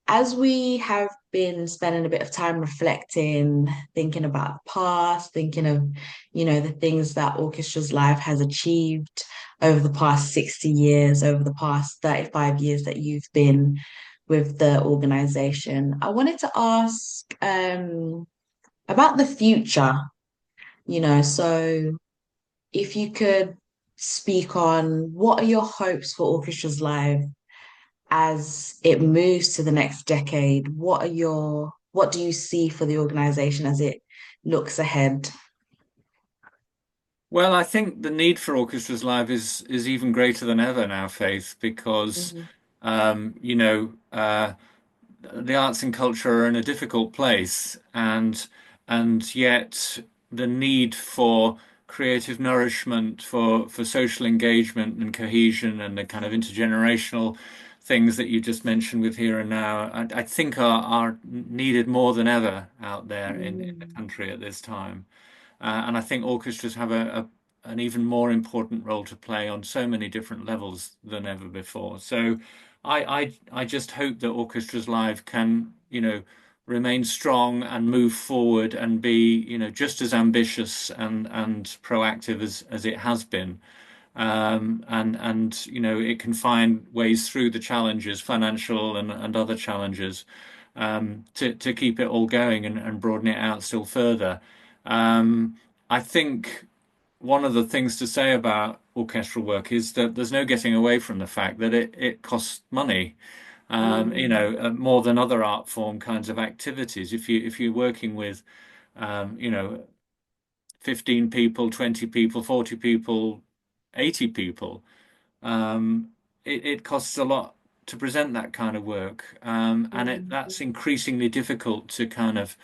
as we have been spending a bit of time reflecting, thinking about the past, thinking of, the things that Orchestra's Live has achieved over the past 60 years, over the past 35 years that you've been with the organization, I wanted to ask about the future, so if you could speak on what are your hopes for Orchestras Live as it moves to the next decade? What do you see for the organization as it looks ahead? Well, I think the need for orchestras live is even greater than ever now, Faith, because Mhm. um, you know uh, the arts and culture are in a difficult place, and yet the need for creative nourishment, for social engagement and cohesion, and the kind of intergenerational things that you just mentioned with here and now, I think are needed more than ever out there in the Mm. country at this time. And I think orchestras have an even more important role to play on so many different levels than ever before. So I just hope that Orchestras Live can, remain strong and move forward and be, just as ambitious and proactive as it has been. And it can find ways through the challenges, financial and other challenges, to keep it all going and broaden it out still further. I think one of the things to say about orchestral work is that there's no getting away from the fact that it costs money, Mm. more than other art form kinds of activities. If you're working with, 15 people, 20 people, 40 people, 80 people, it costs a lot to present that kind of work, and Mm. that's increasingly difficult to kind of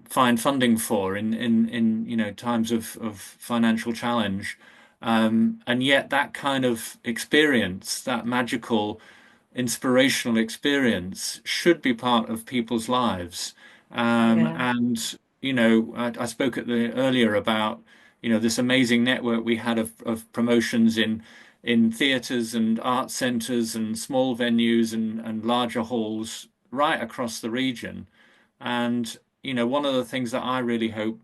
find funding for in times of financial challenge. And yet that kind of experience, that magical, inspirational experience, should be part of people's lives. Yeah. And I spoke earlier about this amazing network we had of promotions in theatres and art centres and small venues and larger halls right across the region. And one of the things that I really hope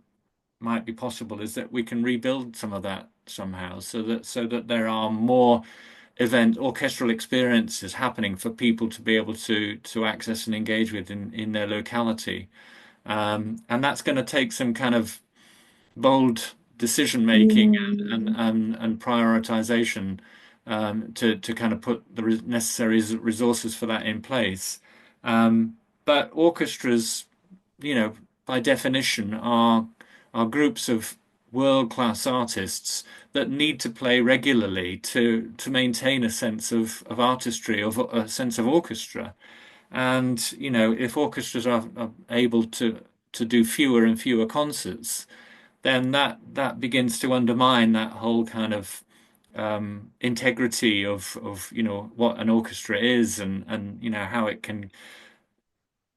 might be possible is that we can rebuild some of that somehow, so that there are more orchestral experiences happening for people to be able to access and engage with in their locality. And that's going to take some kind of bold decision making Mm. and prioritization, to kind of put the necessary resources for that in place. But orchestras, you know, by definition, are groups of world-class artists that need to play regularly to maintain a sense of artistry, of a sense of orchestra. And if orchestras are able to do fewer and fewer concerts, then that begins to undermine that whole kind of integrity of what an orchestra is, and how it can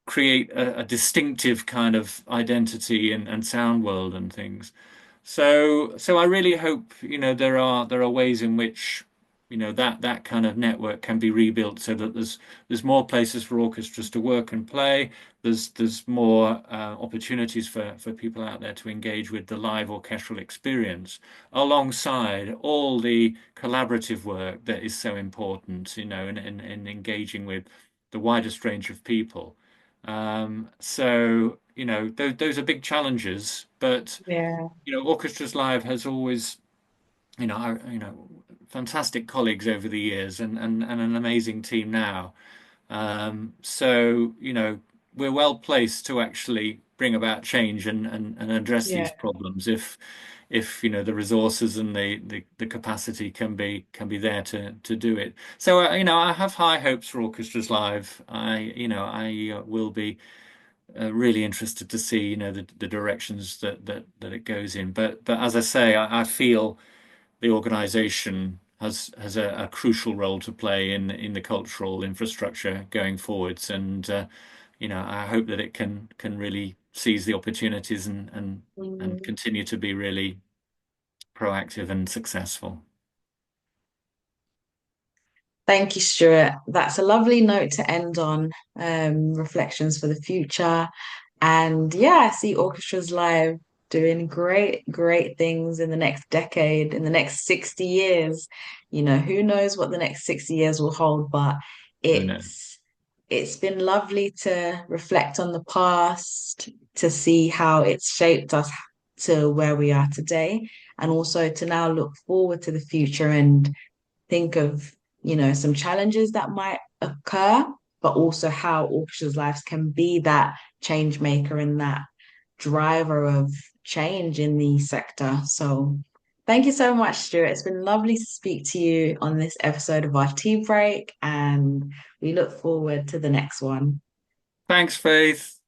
create a distinctive kind of identity and sound world and things. So I really hope, there are ways in which, that kind of network can be rebuilt so that there's more places for orchestras to work and play. There's more opportunities for people out there to engage with the live orchestral experience alongside all the collaborative work that is so important, in engaging with the widest range of people. So, those are big challenges, but Yeah. Orchestras Live has always, fantastic colleagues over the years, and an amazing team now. So, we're well placed to actually bring about change and address Yeah. these problems if the resources and the capacity can be there to do it. So, I have high hopes for Orchestras Live. I will be really interested to see, the directions that it goes in. But as I say, I feel the organisation has a crucial role to play in the cultural infrastructure going forwards, and I hope that it can really seize the opportunities and Mm. continue to be really proactive and successful. Thank you, Stuart. That's a lovely note to end on. Reflections for the future. And yeah, I see orchestras live doing great, great things in the next decade, in the next 60 years. Who knows what the next 60 years will hold, but Who knows? it's been lovely to reflect on the past, to see how it's shaped us to where we are today, and also to now look forward to the future and think of, some challenges that might occur, but also how orchestras' lives can be that change maker and that driver of change in the sector. So thank you so much, Stuart. It's been lovely to speak to you on this episode of our tea break, and we look forward to the next one. Thanks, Faith.